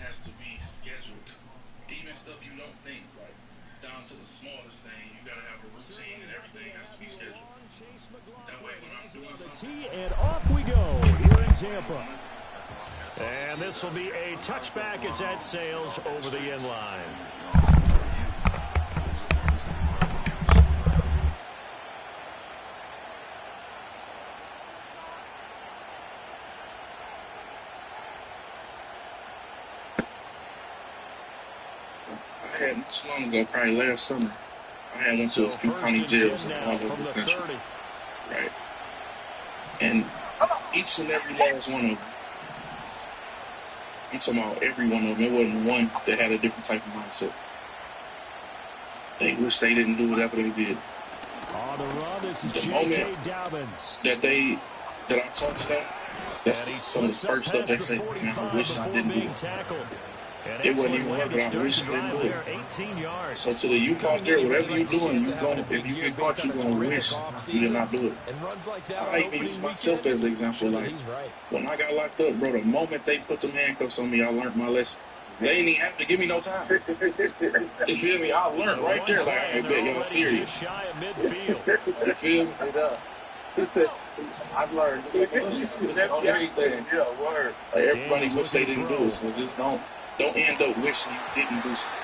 has to be scheduled. Even stuff you don't think, like down to the smallest thing, you gotta have a routine and everything has to be scheduled. That way when I'm doing something. And off we go here in Tampa. And this will be a touchback as that sails over the end line. I had this long ago, probably last summer. I had went to a few county jails all over the country. Right. And each and every last one of them, I'm talking about every one of them, there wasn't one that had a different type of mindset. They wish they didn't do whatever they did. On the run, this is the moment that I talk to them, that's some of the first stuff they say, man, I wish I didn't do it. It wasn't even working. I wish I didn't do it. So to the youth out there, whatever you're doing, if you get caught, you're going to wish you did not do it. I even use myself as an example. Like, when I got locked up, bro, the moment they put them handcuffs on me, I learned my lesson. They didn't even have to give me no time. You feel me? I learned right there, like, I bet y'all serious. You feel me? He said, I've learned on everything. Yeah, word. Like, everybody wish they didn't do it, so just don't end up wishing you didn't do something.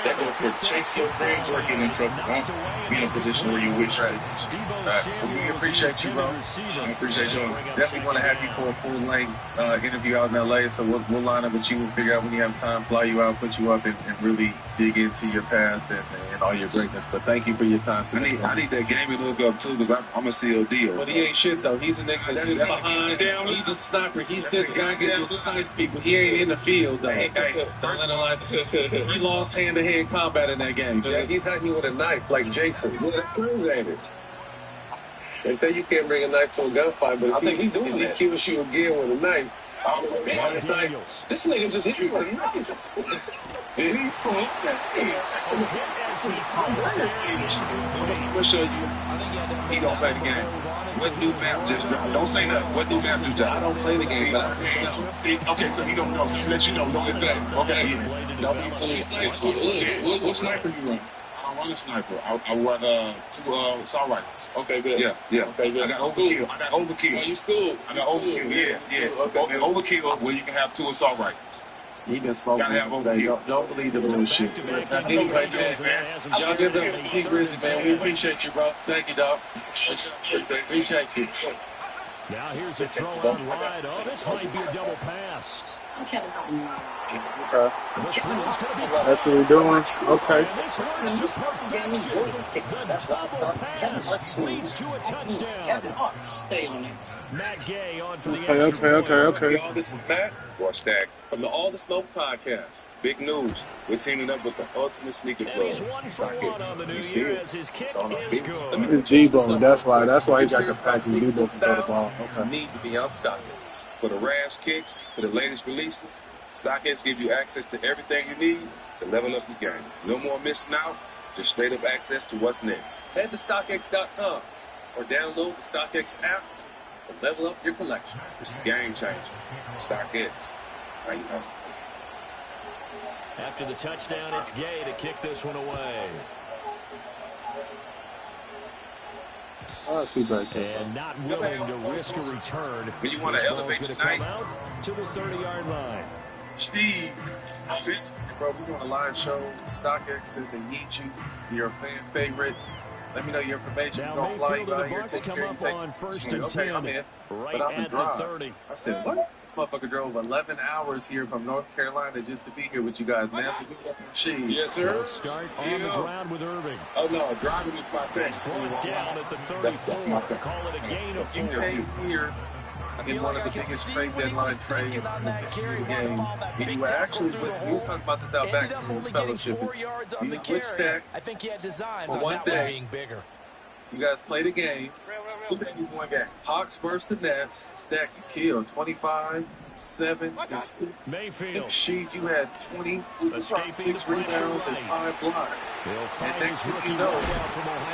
That goes for chasing your dreams or getting in trouble. Don't be in a position where you wish. Right. Well, we appreciate you, bro. I appreciate y'all. Definitely want to have you for a full-length interview out in L.A., so we'll line up with you and figure out when you have time, fly you out, put you up, and really dig into your past and all your greatness. But thank you for your time today. I need that gaming look up, too, because I'm a COD. But he ain't shit, though. He's a nigga that's behind. He's a sniper. He says the guy can just snipe people. He ain't in the field, though. He lost hand-to-hand combat in that game. Yeah, he's hunting you with a knife like Jason. Yeah, that's crazy, ain't it? They say you can't bring a knife to a gunfight, but if he kills you again with a knife, this nigga just hit you with a knife. We'll show you. He don't play the game. What do Map just dropped? Don't say nothing. What do Map do? I don't play the game, but I say something. Okay, so he don't know. So he let you know. Know exactly. Okay. Don't be serious. What sniper you run? I don't run a sniper. I run two assault rifles. Okay, good. Yeah. Okay, good. I got overkill. Oh, you school? I got overkill. Yeah. Okay, overkill where you can have two assault rifles. He been smoking today. Don't believe the bullshit. Anyway, man, y'all give them T-Grizzly, man. We appreciate you, bro. Thank you, dog. Appreciate you. Now here's a throw on wide. Oh, this might be a double pass. Okay. That's what we're doing. Okay. The double pass leads to a touchdown. Kevin Hart, stay on it. Matt Gay on for the Okay. Y'all, this is Matt Warstack from the All the Smoke podcast. Big news. We're teaming up with the Ultimate Sneaker Club. You see it? It's on our feet. It's G-Bone. That's why he got the pack and G-Bone to throw the ball. Okay. Need to be on StockX. For the rash kicks, for the latest releases, StockX gives you access to everything you need to level up your game. No more missing out, just straight up access to what's next. Head to StockX.com or download the StockX app to level up your collection. It's a game changer. StockX. How you know? After the touchdown, it's Gay to kick this one away. I see back there. And not willing to risk a return. When you want to elevate tonight, out to the 30-yard line. Steve. Bro, we're doing a live show. StockX and they need you. You're a fan favorite. Let me know your information. Now Mayfield and the Bucks come up on first and 10. I'm in. Right but I'm at the 30. I said, what? This motherfucker drove 11 hours here from North Carolina just to be here with you guys, man. So we got the machine. Yes, sir. Start on the ground with Irving. Oh, no. Driving is my thing. Brought down at the 34. That's my thing. Call it a gain of 4. You came here in one of the biggest trade deadline trades in the history of the game. And you were actually, we were talking about this out back in this fellowship. You quit Stack for one day. You guys played a game. Who gave you one game? Hawks versus the Nets. Stack, you killed 25, 7 and 6. Mayfield. And Sheed, you had 26 rebounds and 5 blocks. And next thing you know,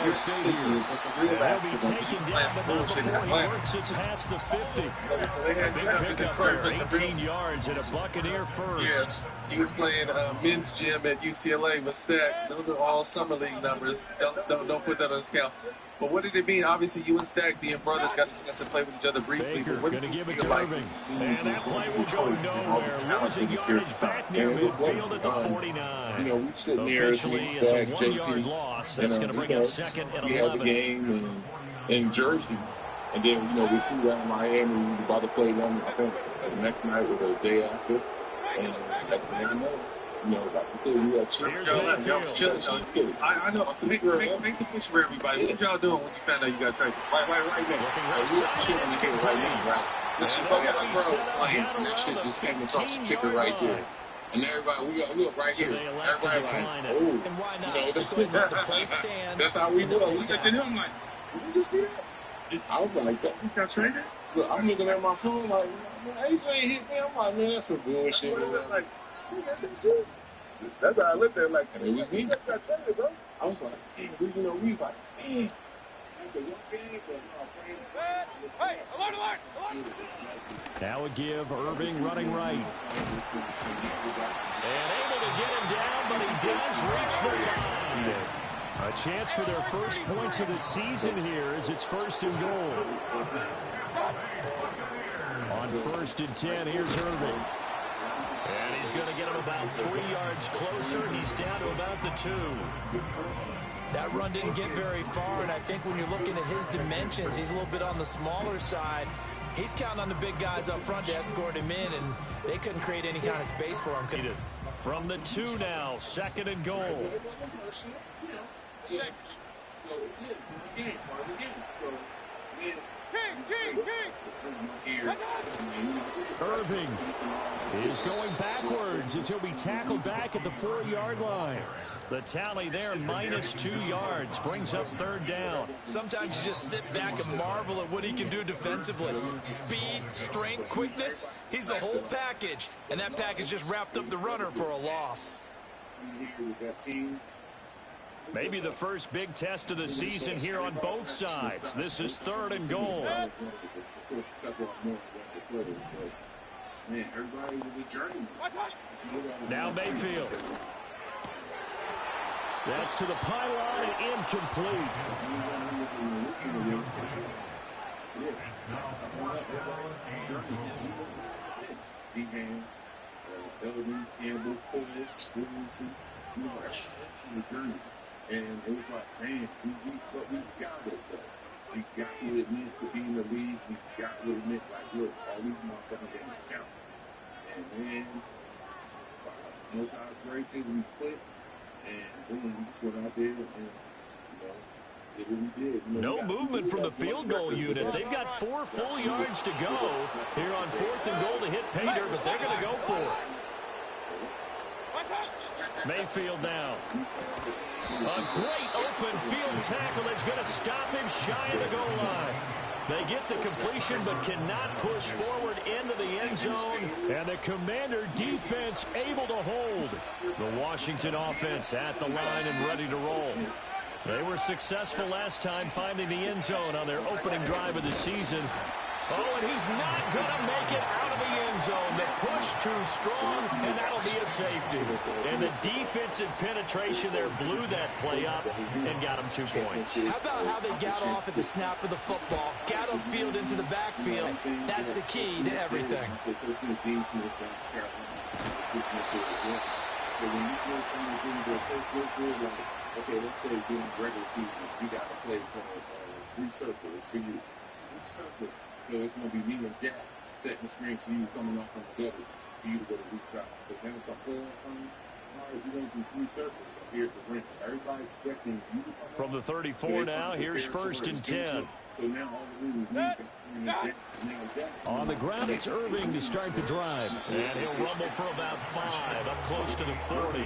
you're sitting with some real basketball. He'll be taken down, but not before he works it past the 50. So they had Big pickup there, 18 yards and a Buccaneer first. Yes, he was playing men's gym at UCLA with Stack. Those are all summer league numbers. Don't put that on his count. But what did it mean? Obviously, you and Stack being brothers got a chance to play with each other briefly. Baker going to give it to Irving. And that play will go nowhere. Losing yardage back near midfield at the 49. You know, we sitting there Officially, it's a 1-yard loss. That's going to bring up second and 11. We had the game in Jersey. And then, you know, we see that in Miami. We were about to play them, I think, the next night or the day after. And that's the next night. You know, like I said, we had cheesecake. I know. So make the picture for everybody. What y'all doing when you found out you got traded? Right now. We was chilling together right now, right? This shit talking about girls playing, and that shit just came across the ticker right there. And everybody, we up right here. Everybody like, oh, you know, that's how we do it. We looked at him like, did you see that? I was like, that just got traded? Look, I'm looking at my phone like, man, AJ hit me. I'm like, man, that's some bullshit. Like, that's how I looked at it, like, it was me. Got traded, bro. I was like, man, we was like, man. Hey, alert! Now a give, Irving running right. And able to get him down, but he does reach the 5. A chance for their first points of the season here as it's 1st and goal. On 1st and 10, here's Irving. And he's going to get him about 3 yards closer. He's down to about the 2. That run didn't get very far, and I think when you're looking at his dimensions, he's a little bit on the smaller side. He's counting on the big guys up front to escort him in, and they couldn't create any kind of space for him. From the 2 now, 2nd and goal. Irving is going backwards as he'll be tackled back at the 4-yard line. The tally there, minus 2 yards, brings up 3rd down. Sometimes you just sit back and marvel at what he can do defensively. Speed, strength, quickness, he's the whole package. And that package just wrapped up the runner for a loss. Maybe the first big test of the season here on both sides. This is 3rd and goal. Now Mayfield. That's to the pylon and incomplete. And it was like, man, we got it, though. We got what it meant to be in the league. We got what it meant, like, look, all these motherfucking games count. And then, most of our graces, we clicked, and boom, we just went out there and, did what we did. No movement from the field goal unit. They've got 4 full yards to go here on 4th and goal to hit pay dirt, but they're going to go for it. Mayfield now. A great open field tackle that's going to stop him shy of the goal line. They get the completion but cannot push forward into the end zone. And the Commander defense able to hold. The Washington offense at the line and ready to roll. They were successful last time finding the end zone on their opening drive of the season. Oh, and he's not going to make it out of the end zone. The push too strong, and that'll be a safety. And the defensive penetration there blew that play up and got him 2 points. How about how they got off at the snap of the football, got upfield into the backfield? That's the key to everything. Okay, let's say during regular season, you got to play for 3 circles for you. 3 circles. So it's going to be me and Jack setting the screen for you coming off from the double for you to go to weak side. So then if I pull all right, you're going to do 3 circles. Here's the ring. Everybody expecting you to come from the 34 now, here's 1st and 10. So now all the rules need to on the ground, it's Irving to start the drive. And he'll rumble for about 5, up close to the 40.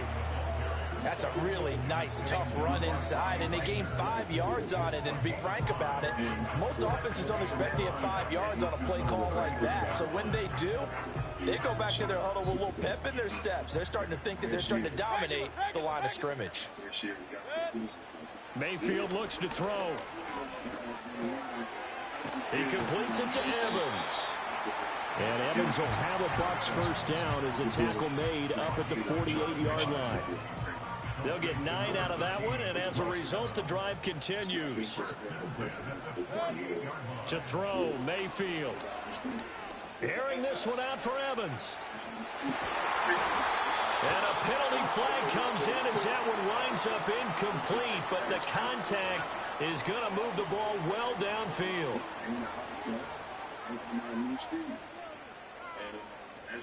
That's a really nice, tough run inside, and they gained 5 yards on it. And to be frank about it, most offenses don't expect to get 5 yards on a play call like that. So when they do, They go back to their huddle with a little pep in their steps. They're starting to think that they're starting to dominate the line of scrimmage. Mayfield looks to throw. He completes it to Evans. And Evans will have a Bucks first down as the tackle made up at the 48-yard line. They'll get 9 out of that one, and as a result, the drive continues. To throw, Mayfield. Airing this one out for Evans. And a penalty flag comes in as that one winds up incomplete, but the contact is going to move the ball well downfield.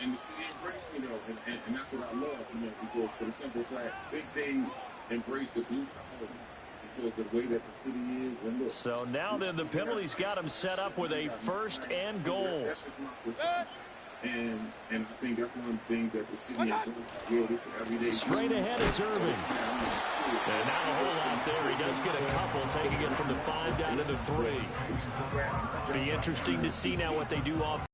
And the city embraced me, though, and that's what I love, because for the simple fact, they embrace the blue colors because the way that the city is and looks. So now then the penalties got him set up with a first and goal. That's just not the and I think that's one of the things that the city embraces. This every day. Straight ahead, it's Irving. And not a whole lot there. He does get a couple, taking it from the 5 down to the 3. Be interesting to see now what they do off.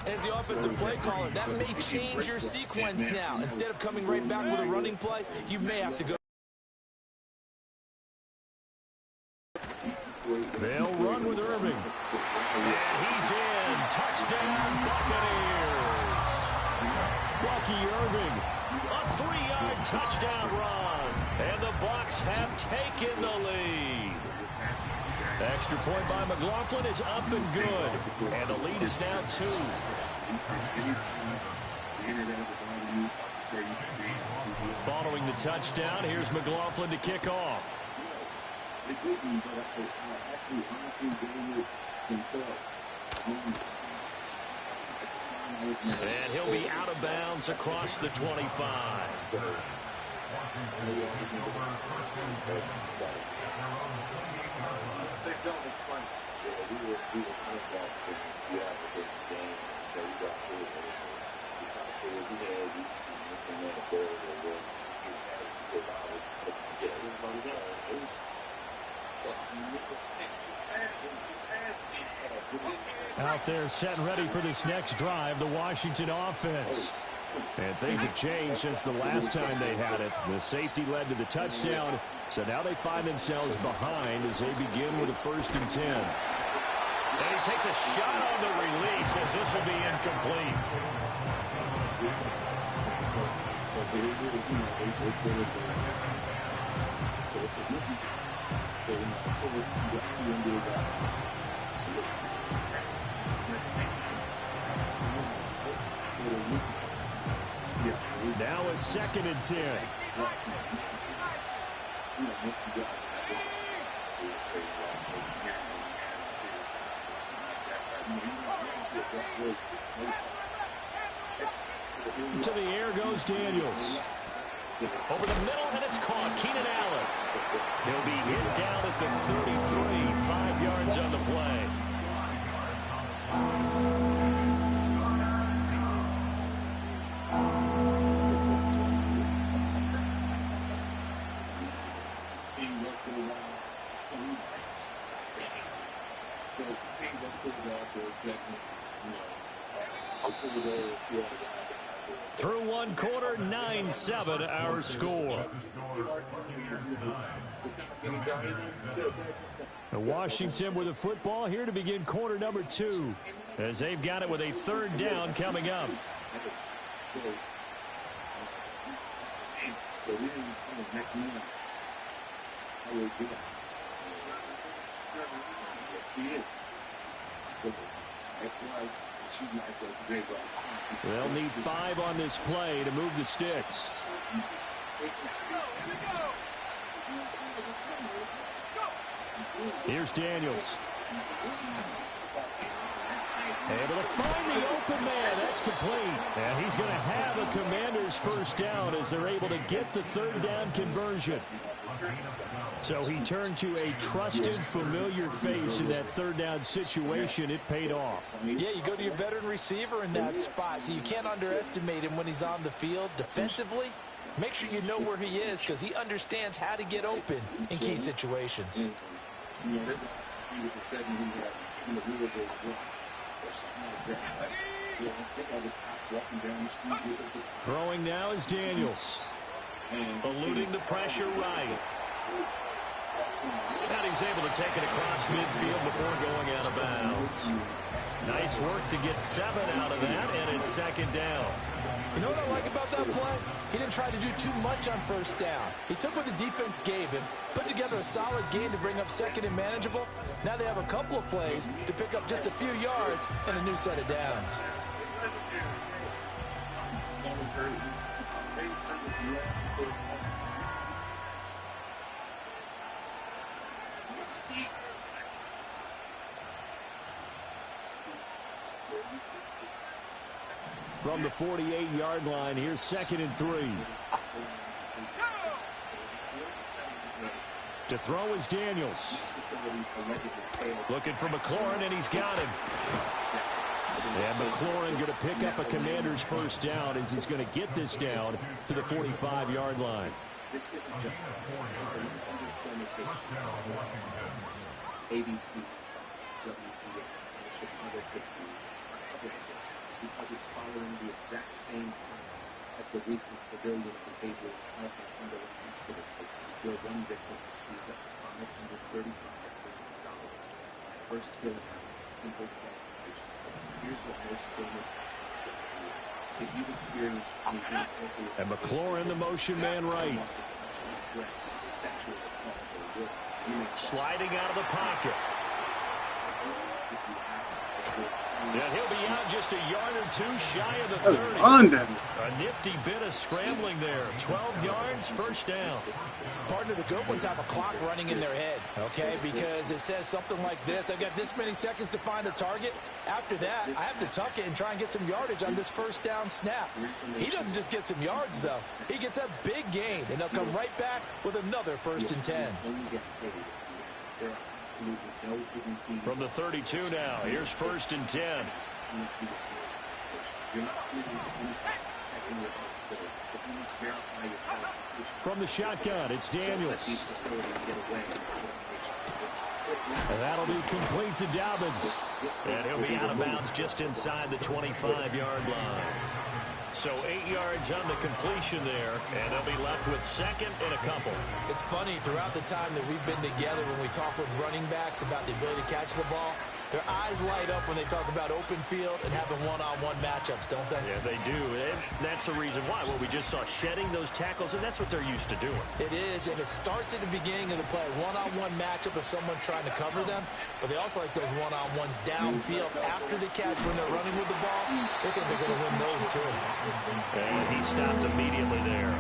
As the offensive play caller, that may change your sequence now. Instead of coming right back with a running play, you may have to go. They'll run with Irving. And he's in. Touchdown, Buccaneers. Bucky Irving, a 3-yard touchdown run. And the Bucks have taken the lead. Extra point by McLaughlin is up and good. And the lead is now 2. Following the touchdown, here's McLaughlin to kick off. And he'll be out of bounds across the 25. They don't explain it. We were kind of back in Seattle the game that we got through. We had missing that there where we had everybody down. It was out there set and ready for this next drive, the Washington offense. And things have changed since the last time they had it. The safety led to the touchdown, so now they find themselves behind as they begin with a 1st and 10. And he takes a shot on the release as this will be incomplete. So they put us in. So it's a rookie. So put us in the 2 NBA guys. So the rookie. Now a 2nd and 10. To the air goes Daniels. Over the middle, and it's caught. Keenan Allen. He'll be hit down at the 33, 5 yards on the play. So things are put out for a second, Through 1 quarter, 9-7 our score. Washington with the football here to begin quarter number 2, as they've got it with a 3rd down coming up. So then next minute, I will do that. So that's why she might go today. They'll need 5 on this play to move the sticks. Here's Daniels. Able to find the open man. That's complete. And he's going to have a Commander's 1st down as they're able to get the 3rd down conversion. So he turned to a trusted, familiar face in that 3rd down situation. It paid off. Yeah, you go to your veteran receiver in that spot, so you can't underestimate him when he's on the field. Defensively, make sure you know where he is because he understands how to get open in key situations. Throwing now is Daniels. Eluding the pressure right. And he's able to take it across midfield before going out of bounds. Nice work to get 7 out of that, and it's second down. You know what I like about that play? He didn't try to do too much on first down. He took what the defense gave him, put together a solid gain to bring up second and manageable. Now they have a couple of plays to pick up just a few yards and a new set of downs. From the 48-yard line, here's 2nd and 3. To throw is Daniels. Looking for McLaurin, and he's got him. And McLaurin going to pick up a Commander's first down as he's going to get this down to the 45-yard line. This isn't just ABC, WTA, and Chicago Tribune are covering this because it's following the exact same path as the recent pavilion behavioral health and underlying hospital cases where one victim received up to $535 million by first filling out a simple qualification form. Here's what most family patients don't realize. If you've experienced any inappropriate and McLaurin, the motion man right. Sliding out of the pocket. And he'll be out just a yard or two shy of the 30. A nifty bit of scrambling there. 12 yards, first down. Partner, the good ones have a clock running in their head, okay? Because it says something like this. I've got this many seconds to find a target. After that, I have to tuck it and try and get some yardage on this first down snap. He doesn't just get some yards, though. He gets a big gain, and they'll come right back with another 1st and 10. From the 32 now, here's 1st and 10. From the shotgun, it's Daniels. And that'll be complete to Dobbins. And he'll be out of bounds just inside the 25-yard line. So 8 yards on the completion there, and they'll be left with 2nd and a couple. It's funny, throughout the time that we've been together, when we talk with running backs about the ability to catch the ball, their eyes light up when they talk about open field and having one-on-one matchups, don't they? Yeah, they do. And that's the reason why. Well, we just saw shedding those tackles, and that's what they're used to doing. It is, and it starts at the beginning of the play. One-on-one matchup if someone's trying to cover them, but they also like those one-on-ones downfield after the catch when they're running with the ball. They think they're going to win those, too. And he stopped immediately there.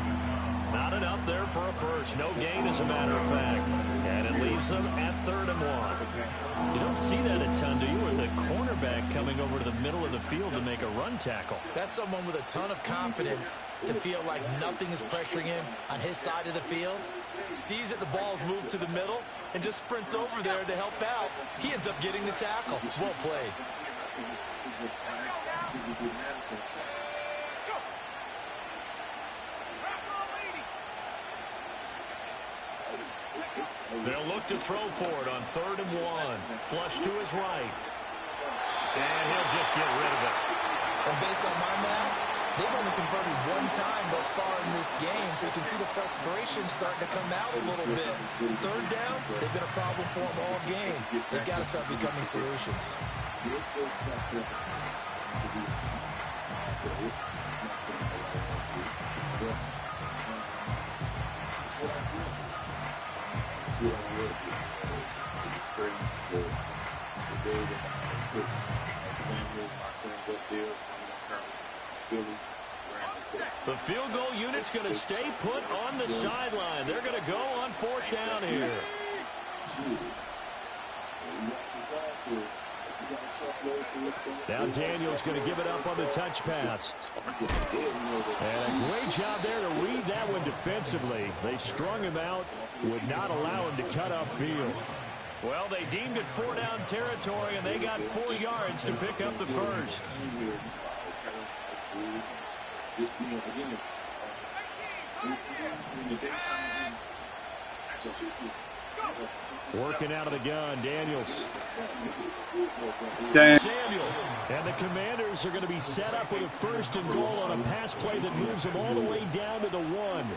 Not enough there for a first. No gain, as a matter of fact. And it leaves them at 3rd and 1. You don't see that a ton, do you? When the cornerback coming over to the middle of the field to make a run tackle. That's someone with a ton of confidence to feel like nothing is pressuring him on his side of the field. Sees that the ball's moved to the middle and just sprints over there to help out. He ends up getting the tackle. Well played. They'll look to throw for it on 3rd and 1. Flush to his right. And he'll just get rid of it. And based on my math, they've only converted 1 time thus far in this game, so you can see the frustration starting to come out a little bit. 3rd downs, they've been a problem for them all game. They've got to start becoming solutions. The field goal unit's going to stay put on the sideline. They're going to go on 4th down here. Now Daniels going to give it up on the touch pass. And a great job there to read that one defensively. They strung him out, would not allow him to cut upfield. Well, they deemed it 4-down territory, and they got 4 yards to pick up the first. Working out of the gun, Daniels. Damn. Samuel. And the Commanders are going to be set up with a 1st and goal on a pass play that moves them all the way down to the 1.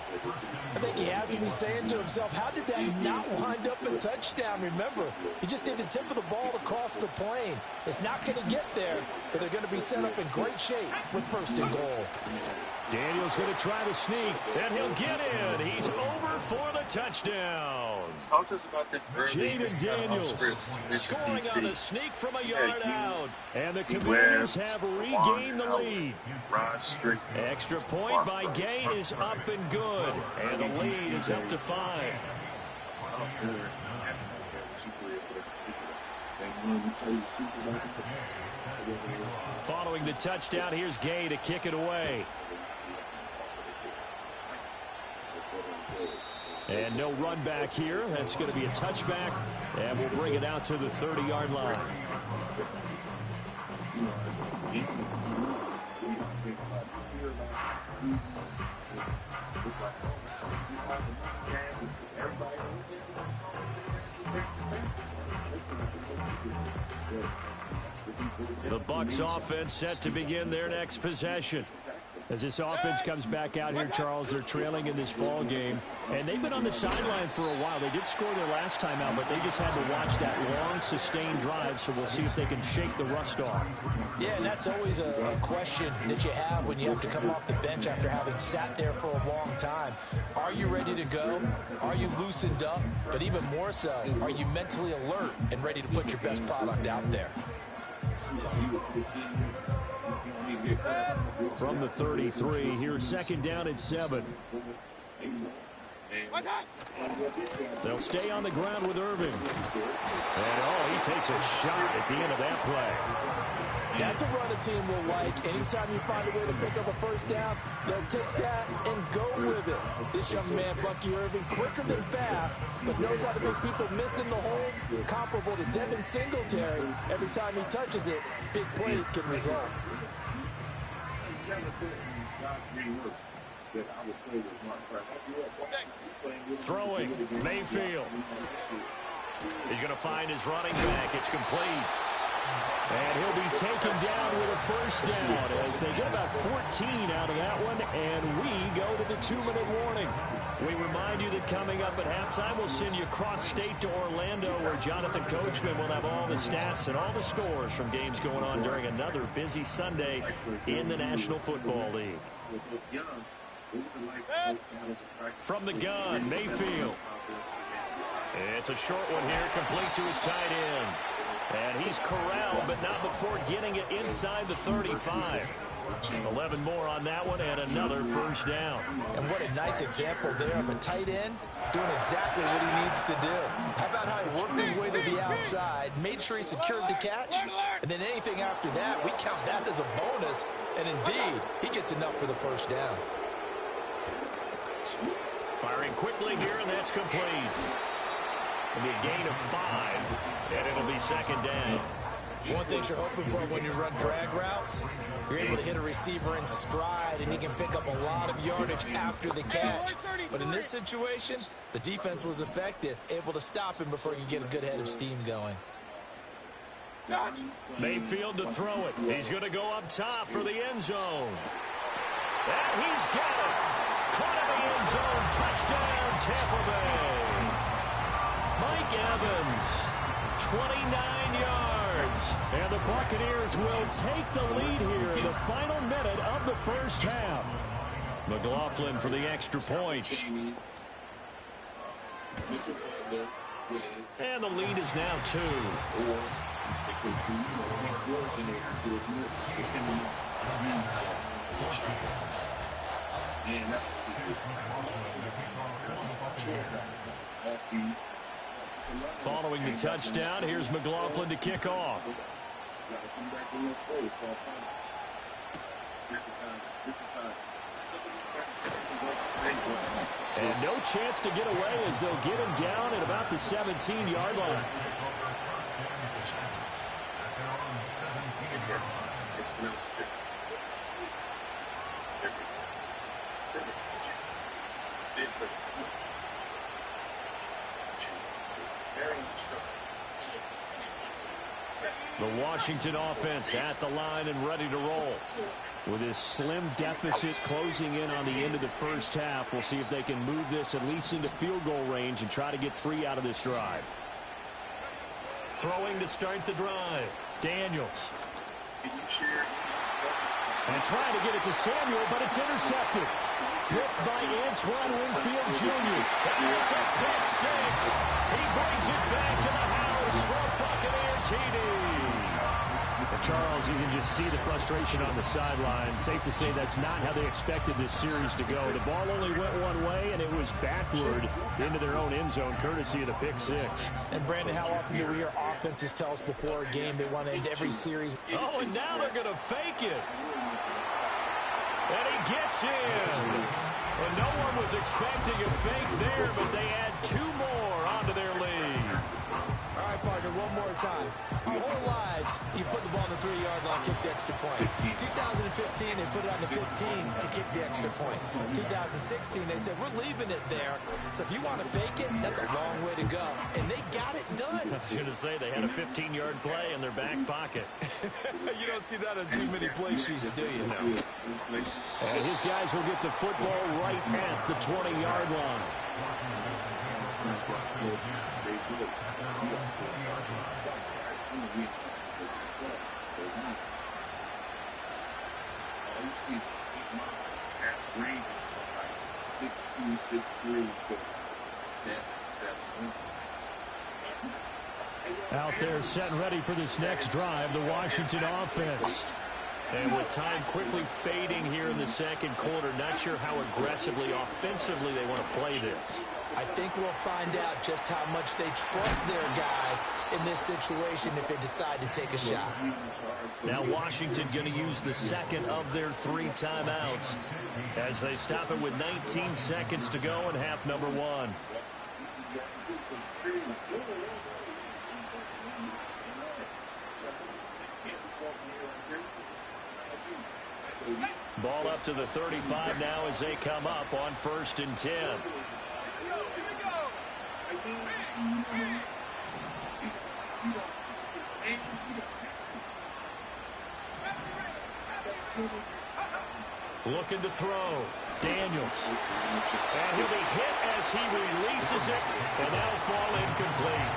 I think he has to be saying to himself, how did that not wind up a touchdown? Remember, he just did the tip of the ball to cross the plane. It's not going to get there, but they're going to be set up in great shape with 1st and goal. Daniels going to try to sneak, and he'll get in. He's over for the touchdown. Talk to us about that early. Jaden Daniels scoring on a sneak from a yard out. And the Commanders have regained the lead. Extra point by Gay is up and good. And the lead is up to 5. Following the touchdown, here's Gay to kick it away. And no run back here. That's going to be a touchback. And we'll bring it out to the 30-yard line. The Bucks offense set to begin their next possession. As this offense comes back out here, Charles, they're trailing in this ball game. And they've been on the sideline for a while. They did score their last time out, but they just had to watch that long, sustained drive. So we'll see if they can shake the rust off. Yeah, and that's always a question that you have when you have to come off the bench after having sat there for a long time. Are you ready to go? Are you loosened up? But even more so, are you mentally alert and ready to put your best product out there? From the 33, here's 2nd down and 7. They'll stay on the ground with Irving. And, he takes a shot at the end of that play. That's a run a team will like. Anytime you find a way to pick up a 1st down, they'll take that and go with it. This young man, Bucky Irving, quicker than fast, but knows how to make people miss in the hole, comparable to Devin Singletary. Every time he touches it, big plays can result. Throwing, Mayfield. He's going to find his running back. It's complete. And he'll be taken down with a 1st down as they get about 14 out of that one, and we go to the 2-minute warning. We remind you that coming up at halftime, we'll send you cross-state to Orlando, where Jonathan Coachman will have all the stats and all the scores from games going on during another busy Sunday in the National Football League. From the gun, Mayfield. It's a short one here, complete to his tight end. And he's corralled, but not before getting it inside the 35. 11 more on that one, and another 1st down. And what a nice example there of a tight end doing exactly what he needs to do. How about how he worked his way to the outside, made sure he secured the catch, and then anything after that, we count that as a bonus. And indeed, he gets enough for the 1st down. Firing quickly here, and that's complete. It'll be a gain of 5, and it'll be 2nd down. One thing you're hoping for when you run drag routes, you're able to hit a receiver in stride, and he can pick up a lot of yardage after the catch. But in this situation, the defense was effective, able to stop him before he could get a good head of steam going. Mayfield to throw it. He's going to go up top for the end zone. And he's got it. Caught in the end zone. Touchdown, Tampa Bay. Mike Evans, 29 yards. And the Buccaneers will take the lead here in the final minute of the 1st half. McLaughlin for the extra point. And the lead is now 2. Following the touchdown, here's McLaughlin to kick off. And no chance to get away as they'll get him down at about the 17-yard line. The Washington offense at the line and ready to roll. With this slim deficit closing in on the end of the first half, we'll see if they can move this at least into field goal range and try to get 3 out of this drive. Throwing to start the drive. Daniels. And trying to get it to Samuel, but it's intercepted. Picked by Antoine Winfield Jr. That's a pick 6. He brings it back to the house for Buccaneer TD. And Charles, you can just see the frustration on the sideline. Safe to say that's not how they expected this series to go. The ball only went one way, and it was backward into their own end zone, courtesy of the pick 6. And, Brandon, how often do we hear offenses tell us before a game they want to end every series? Oh, and now they're going to fake it. And he gets in. And no one was expecting a fake there, but they add 2 more onto their lead. All right, partner, one more time. Our whole lives, you put the ball on the 3-yard line, kick the extra point. 2015, they put it on the 15 to kick the extra point. 2016, they said, we're leaving it there. So if you want to fake it, that's a long way to go. And they got it done. I was going to say, they had a 15-yard play in their back pocket. You don't see that on too many play sheets, do you? No. And his guys will get the football right at the 20-yard line. Out there set and ready for this next drive, the Washington offense. And with time quickly fading here in the second quarter, not sure how aggressively, offensively they want to play this. I think we'll find out just how much they trust their guys in this situation if they decide to take a shot. Now Washington going to use the second of their 3 timeouts as they stop it with 19 seconds to go in half number 1. Ball up to the 35 now as they come up on 1st and 10. Looking to throw. Daniels. And he'll be hit as he releases it, and that'll fall incomplete.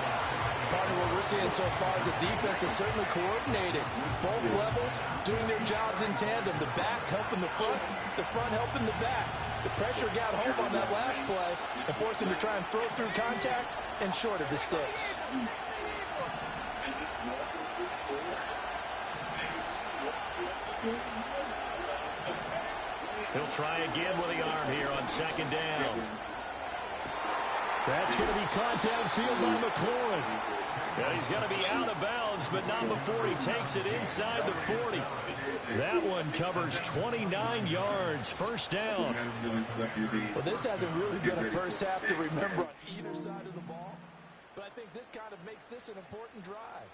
Partner, what we're seeing so far is the defense is certainly coordinated. Both levels doing their jobs in tandem. The back helping the front helping the back. The pressure got home on that last play and forced him to try and throw through contact and short of the sticks. He'll try again with the arm here on 2nd down. That's going to be caught downfield by McLaurin. And he's going to be out of bounds, but not before he takes it inside the 40. That one covers 29 yards, 1st down. Well, this hasn't really been a first half to remember on either side of the ball, but I think this kind of makes this an important drive.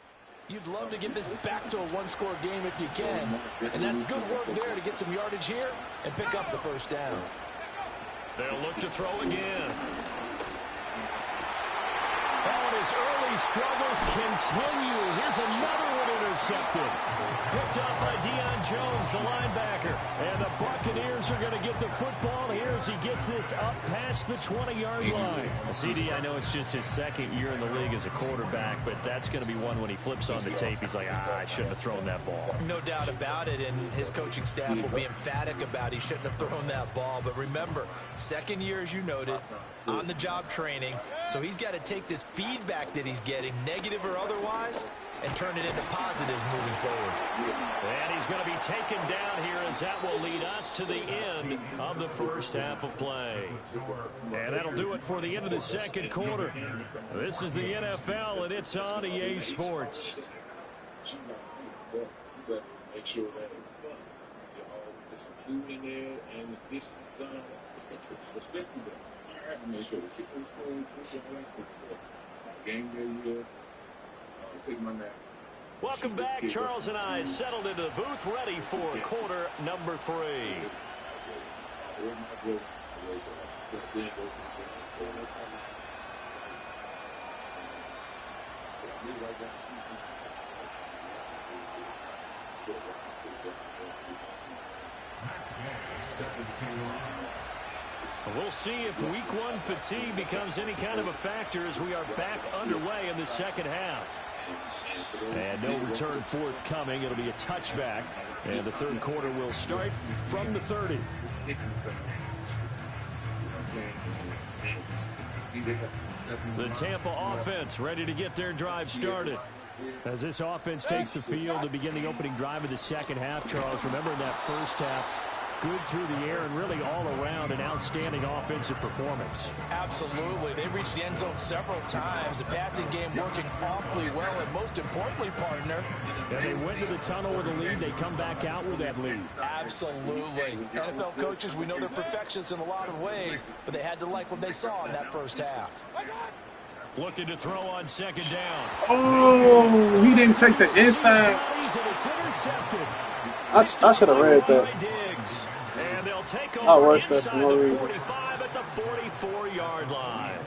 You'd love to get this back to a 1-score game if you can, and that's good work there to get some yardage here and pick up the 1st down. They'll look to throw again. And his early struggles continue. Here's another one intercepted. Picked up by Deion Jones, the linebacker. And the Buccaneers are going to get the football here as he gets this up past the 20-yard line. CD, I know it's just his 2nd year in the league as a quarterback, but that's going to be one when he flips on the tape. He's like, I shouldn't have thrown that ball. No doubt about it, and his coaching staff will be emphatic about he shouldn't have thrown that ball. But remember, 2nd year, as you noted, on-the-job training, so he's got to take this feedback that he's getting, negative or otherwise, and turn it into positives moving forward. And he's going to be taken down here as that will lead us to the end of the first half of play. And that'll do it for the end of the second quarter. This is the NFL, and it's on EA Sports. Make sure that there's some food in there and the dish is done. Respect them. All right, make sure the kitchen's closed. Game day, take my nap. Welcome back. Charles and I settled into the booth, ready for quarter number 3. We'll see if week one fatigue becomes any kind of a factor as we are back underway in the second half. And no return forthcoming. It'll be a touchback. And the third quarter will start from the 30. The Tampa offense ready to get their drive started. As this offense takes the field to begin the opening drive of the second half, Charles, remember in that first half, good through the air and really all around an outstanding offensive performance. Absolutely. They reached the end zone several times. The passing game working awfully well, and most importantly, partner. And they went to the tunnel with a lead. They come back out with that lead. Absolutely. NFL coaches, we know they're perfectionists in a lot of ways, but they had to like what they saw in that first half. Looking to throw on second down. Oh, he didn't take the inside. It's intercepted. I should have read that. And they'll take over inside the 45 at the 44-yard line.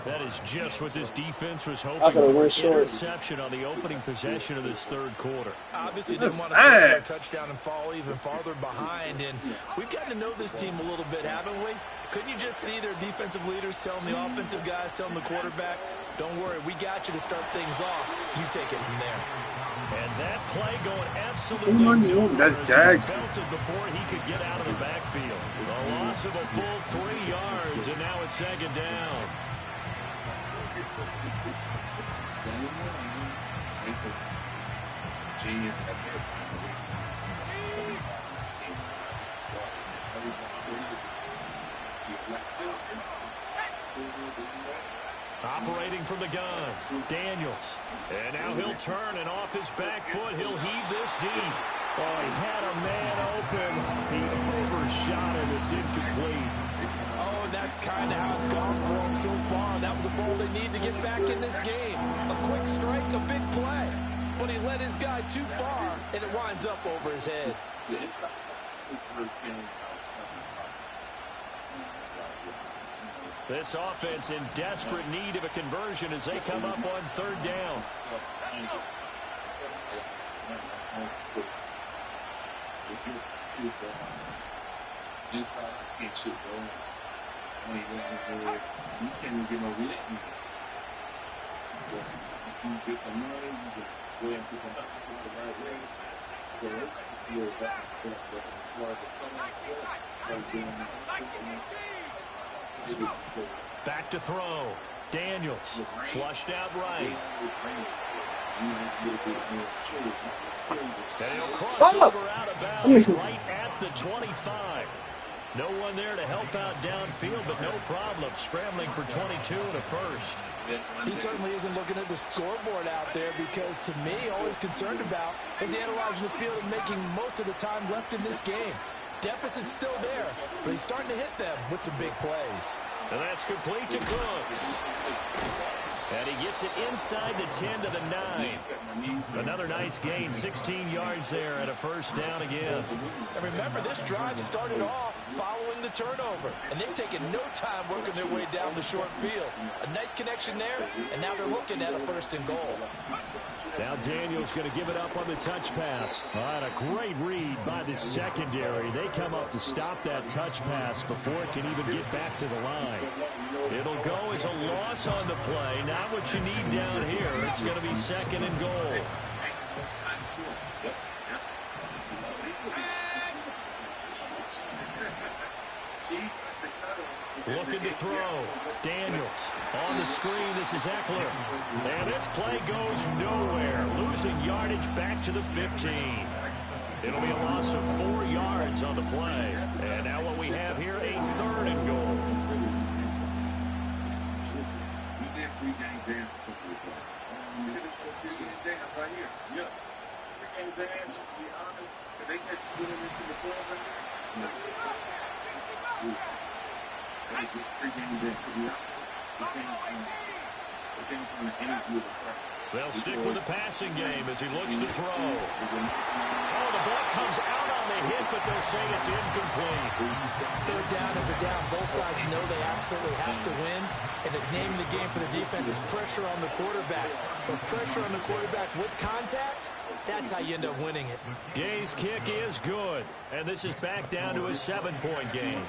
That is just what this defense was hoping for. Interception on the opening possession of this third quarter. Obviously didn't want to score their touchdown and fall even farther behind. And we've gotten to know this team a little bit, haven't we? Couldn't you just see their defensive leaders telling the offensive guys, telling the quarterback, don't worry, we got you to start things off. You take it from there. And that play going absolutely nowhere. That's Jackson. Before he could get out of the backfield. A loss of a full 3 yards, and now it's second down. Genius at Operating from the gun, Daniels. And now he'll turn, and off his back foot, he'll heave this deep. Oh, he had a man open. He overshot him. It's incomplete. Oh, and that's kind of how it's gone for him so far. That was a ball they need to get back in this game. A quick strike, a big play. But he let his guy too far, and it winds up over his head. This offense in desperate need of a conversion as they come up on third down. Back to throw. Daniels flushed out right. And he'll cross over out of bounds right at the 25. No one there to help out downfield, but no problem. Scrambling for 22 and a first. He certainly isn't looking at the scoreboard out there because, to me, all he's concerned about is analyzing the field and making most of the time left in this game. Deficit's still there, but he's starting to hit them with some big plays. And that's complete to Bucks. And he gets it inside the 10 to the 9. Another nice gain, 16 yards there and a first down again. And remember, this drive started off following the turnover, and they've taken no time working their way down the short field. A nice connection there, and now they're looking at a first and goal. Now Daniels going to give it up on the touch pass. All right, a great read by the secondary. They come up to stop that touch pass before it can even get back to the line. It'll go as a loss on the play. Not what you need down here. It's going to be second and goal. Looking to throw. Daniels on the screen. This is Eckler. And this play goes nowhere. Losing yardage back to the 15. It'll be a loss of 4 yards on the play. And now what we have here, a third and goal. They'll stick with the passing game as he looks to throw. Oh, the ball comes out on the hit, but they'll say it's incomplete. Third down is a down. Both sides know they absolutely have to win. And the name of the game for the defense is pressure on the quarterback. But pressure on the quarterback with contact, that's how you end up winning it. Gay's kick is good. And this is back down to a 7-point game.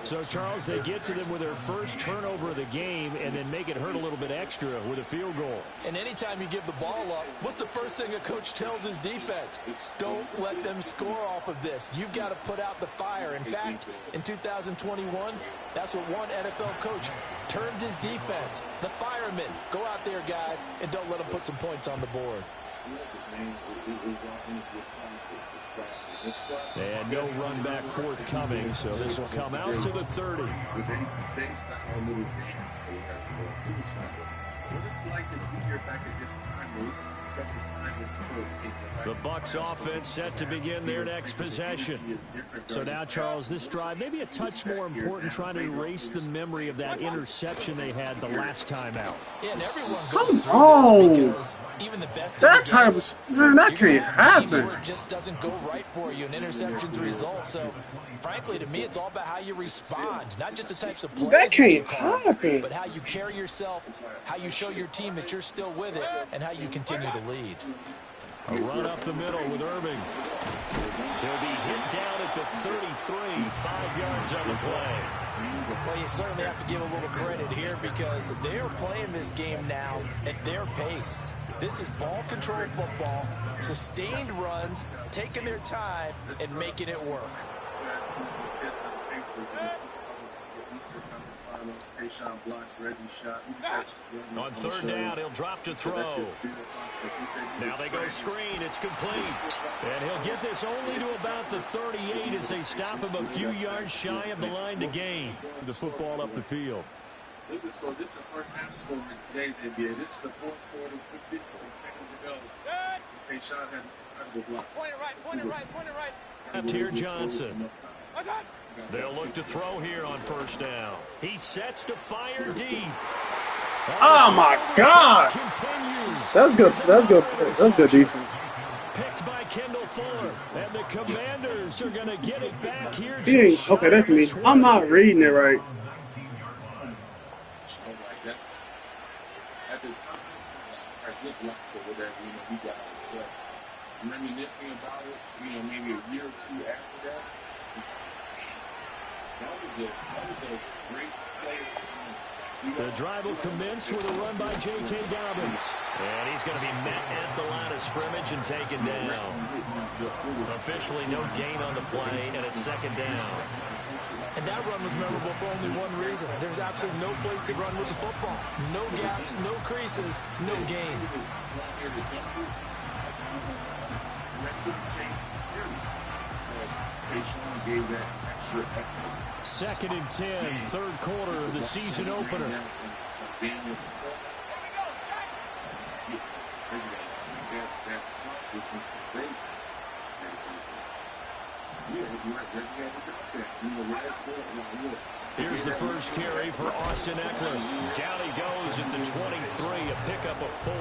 So, Charles, they get to them with their first turnover of the game and then make it hurt a little bit extra with a field goal. And anytime you give the ball up, what's the first thing a coach tells his defense? Don't let them score off of this. You've got to put out the fire. In fact, in 2021, that's what one NFL coach termed his defense. The firemen. Go out there, guys, and don't let them put some points on the board. And no run back forthcoming, so this will come out to the 30. What is it like to be here back at this time? This special time the Bucks offense set to begin their next possession. So now, Charles, this drive maybe a touch more important, trying to erase the memory of that interception they had the last time out. Yeah, and everyone Come on. Even the best That type of, man, that can't happen. It just doesn't go right for you. An interception's result. So, frankly, to me, it's all about how you respond, not just the types of plays That can't happen. but how you carry yourself, how you show your team that you're still with it, and how you continue to lead. A run up the middle with Irving. He'll be hit down at the 33, 5 yards on the play. Well, you certainly have to give a little credit here because they are playing this game now at their pace. This is ball control football, sustained runs, taking their time, and making it work. On third down, he'll drop to throw. Now they go screen. It's complete. And he'll get this only to about the 38 as they stop him a few yards shy of the line to gain. The football up the field. This is the first half score in today's NBA. This is the fourth quarter with 15 seconds to go. Tayshaun had this incredible block. Point it right. Left here, Johnson. They'll look to throw here on first down. He sets to fire deep. Oh my God! That's good. That's good. That's good defense. Picked by Kendall Fuller, and the Commanders are going to get it back here. Okay, that's me. I'm not reading it right. At the time, I did block or whatever, we got it. But reminiscing about it, maybe a year or two after that, that was a great play. The drive will commence with a run by J.K. Dobbins. And he's going to be met at the line of scrimmage and taken down. Officially no gain on the play, and it's second down. And that run was memorable for only one reason. There's absolutely no place to run with the football. No gaps, no creases, no gain. Second and 10, third quarter of the season opener. Here's the first carry for Austin Eckler. Down he goes at the 23, a pickup of 4.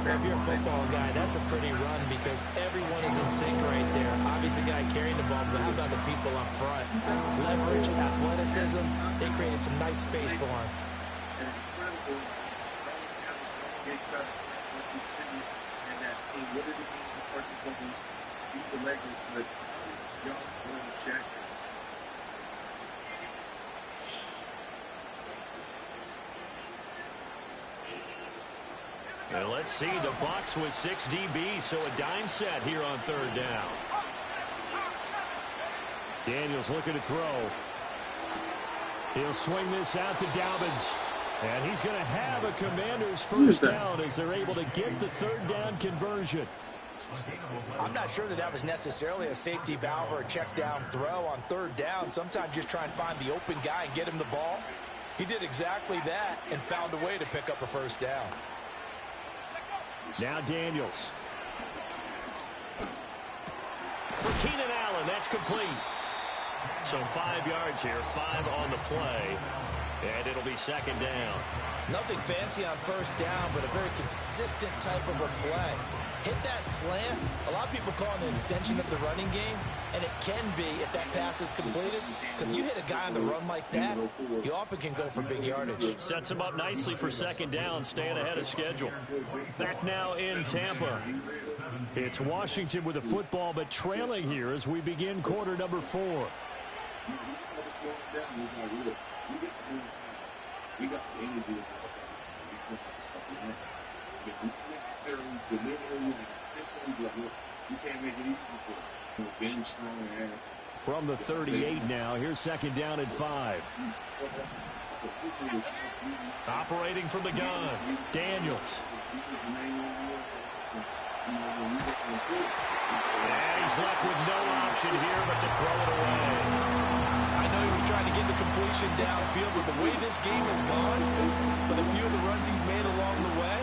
If you're a football guy, that's a pretty run because everyone is in sync right there. Obviously, the guy carrying the ball, but how about the people up front? Leverage, athleticism, they created some nice space for us. And let's see, the Bucks with 6 DBs, so a dime set here on third down. Daniels looking to throw. He'll swing this out to Dobbins. And he's going to have a Commander's first down as they're able to get the third down conversion. I'm not sure that was necessarily a safety valve or a check down throw on third down. Sometimes just try and find the open guy and get him the ball. He did exactly that and found a way to pick up a first down. Now Daniels. For Keenan Allen, that's complete. So 5 yards here, 5 on the play, and it'll be second down. Nothing fancy on first down, but a very consistent type of a play. Hit that slant. A lot of people call it an extension of the running game, and it can be if that pass is completed, because you hit a guy on the run like that, he often can go for big yardage. Sets him up nicely for second down, staying ahead of schedule. Back now in Tampa. It's Washington with the football, but trailing here as we begin quarter number 4. We got the energy of us. We get something up. But we necessarily deliberately and intentionally, like, look, you can't make it easy for them. Being strong ass. From the 38 now, here's second down at 5. Operating from the gun, Daniels. And he's left with no option here but to throw it away. I know he was trying to get the completion downfield, but the way this game has gone, with a few of the runs he's made along the way,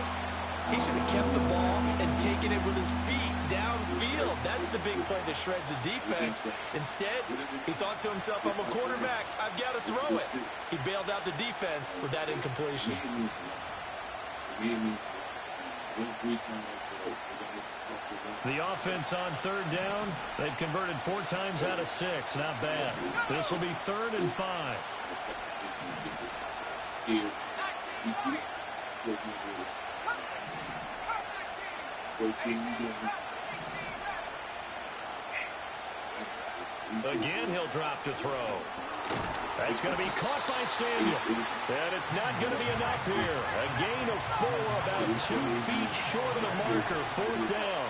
he should have kept the ball and taken it with his feet downfield. That's the big play that shreds the defense. Instead, he thought to himself, I'm a quarterback, I've got to throw it. He bailed out the defense with that incompletion. The offense on third down, they've converted 4 times out of 6. Not bad. This will be 3rd and 5. Again, he'll drop to throw. That's going to be caught by Samuel. And it's not going to be enough here. A gain of 4, about 2 feet short of the marker. 4th down.